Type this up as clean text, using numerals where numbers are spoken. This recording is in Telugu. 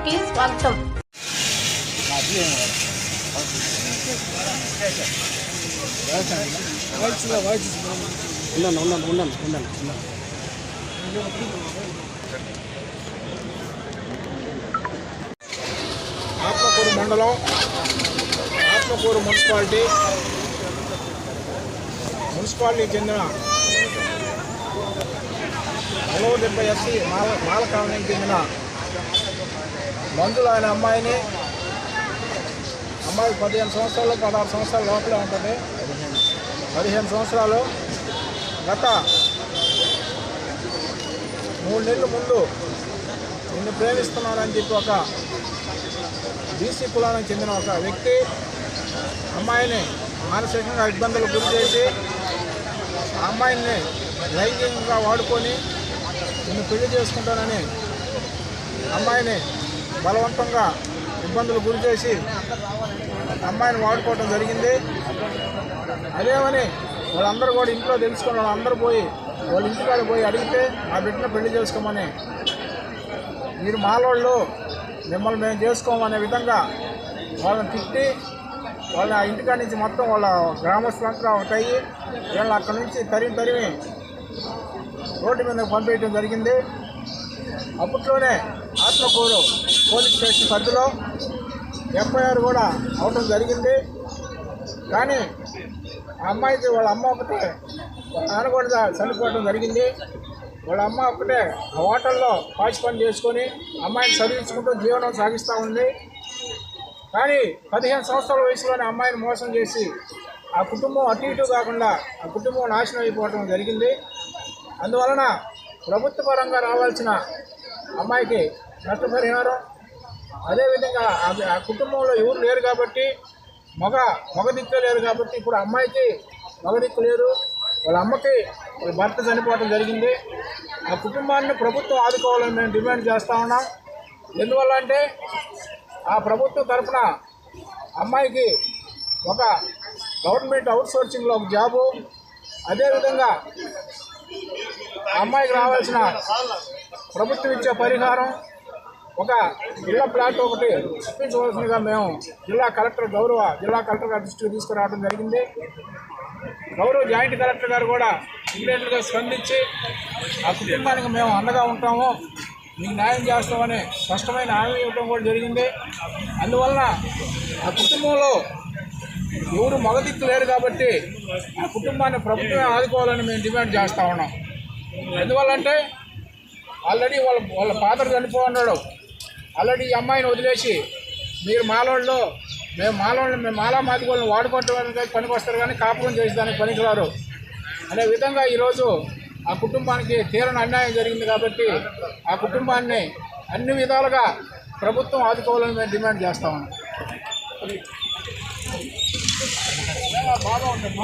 కి స్వాగతం. ఆత్మకూరు మండలం ఆత్మకూరు మున్సిపాలిటీకి చెందిన 70 ఎస్సీ మాల కాలనీకి చెందిన మంజుల అనే అమ్మాయి 15 సంవత్సరాలు 16 సంవత్సరాల లోపలే ఉంటుంది. 15 సంవత్సరాలు గత 3 నెలల ముందు నిన్ను ప్రేమిస్తున్నానని చెప్పి ఒక బీసీ కులానికి చెందిన ఒక వ్యక్తి అమ్మాయిని మానసికంగా ఇబ్బందులు గురి చేసి ఆ అమ్మాయిని లైంగికంగా వాడుకొని నిన్ను పెళ్లి చేసుకుంటానని అమ్మాయిని బలవంతంగా ఇబ్బందులు గురి చేసి అమ్మాయిని వాడుకోవడం జరిగింది. అదేమని వాళ్ళందరూ కూడా ఇంట్లో తెలుసుకుని వాళ్ళందరూ పోయి వాళ్ళ ఇంటికాడ పోయి అడిగితే ఆ బిడ్డను పెళ్లి చేసుకోమని, మీరు మాలోళ్ళు మిమ్మల్ని మేము చేసుకోమనే విధంగా వాళ్ళని తిట్టి వాళ్ళ ఇంటికాడ నుంచి మొత్తం వాళ్ళ గ్రామస్తులంతా ఒకటయ్యి వీళ్ళని అక్కడి నుంచి తరిమి రోడ్డు మీద పంపేయడం జరిగింది. అప్పట్లోనే ఆత్మకూరు పోలీస్ స్టేషన్ పరిధిలో ఎఫ్ఐఆర్ కూడా అవటం జరిగింది. కానీ ఆ అమ్మాయికి వాళ్ళ అమ్మ ఒకటే, నాన్న కూడా చనిపోవడం జరిగింది. వాళ్ళ అమ్మ ఒకటే ఆ హోటల్లో పాచి పని చేసుకొని అమ్మాయిని చదివించుకుంటూ జీవనం సాగిస్తూ ఉంది. కానీ 15 సంవత్సరాల వయసులోనే అమ్మాయిని మోసం చేసి ఆ కుటుంబం అటు ఇటు కాకుండా ఆ కుటుంబం నాశనం అయిపోవడం జరిగింది. అందువలన ప్రభుత్వ పరంగా రావాల్సిన అమ్మాయికి నష్టపరిహారం, అదేవిధంగా ఆ కుటుంబంలో ఎవరు లేరు కాబట్టి మగ దిక్కు లేరు కాబట్టి ఇప్పుడు అమ్మాయికి మగ దిక్కు లేరు, వాళ్ళ అమ్మకి వాళ్ళ భర్త చనిపోవడం జరిగింది. ఆ కుటుంబాన్ని ప్రభుత్వం ఆదుకోవాలని మేము డిమాండ్ చేస్తూ ఉన్నాం. ఎందువల్ల అంటే ఆ ప్రభుత్వం తరఫున అమ్మాయికి ఒక గవర్నమెంట్ అవుట్సోర్సింగ్లో ఒక జాబు, అదేవిధంగా అమ్మాయికి రావాల్సిన ప్రభుత్వం ఇచ్చే పరిహారం, ఒక ఇళ్ల ప్లాట్ ఒకటి ఇప్పించవలసిందిగా మేము జిల్లా కలెక్టర్ గారి దృష్టికి తీసుకురావడం జరిగింది. గౌరవ జాయింట్ కలెక్టర్ గారు కూడా ఇమీడియట్గా స్పందించి ఆ కుటుంబానికి మేము అండగా ఉంటాము, మీకు న్యాయం చేస్తామని స్పష్టమైన హామీ ఇవ్వడం కూడా జరిగింది. అందువలన ఆ కుటుంబంలో ఎవరు మగదిక్కు లేరు కాబట్టి ఆ కుటుంబాన్ని ప్రభుత్వమే ఆదుకోవాలని మేము డిమాండ్ చేస్తూ ఉన్నాం. ఎందువల్లంటే ఆల్రెడీ వాళ్ళ ఫాదర్ చనిపోన్నాడు. ఆల్రెడీ ఈ అమ్మాయిని వదిలేసి మీరు మాలోళ్ళు మేము మాలా మాదిగోళ్ళని వాడుకోవడానికి పనికి వస్తారు కానీ కాపురం చేసేదానికి పనికిరారు అనే విధంగా ఈరోజు ఆ కుటుంబానికి తీరని అన్యాయం జరిగింది. కాబట్టి ఆ కుటుంబాన్ని అన్ని విధాలుగా ప్రభుత్వం ఆదుకోవాలని మేము డిమాండ్ చేస్తా ఉన్నాం. బాగా ఉంటుంది.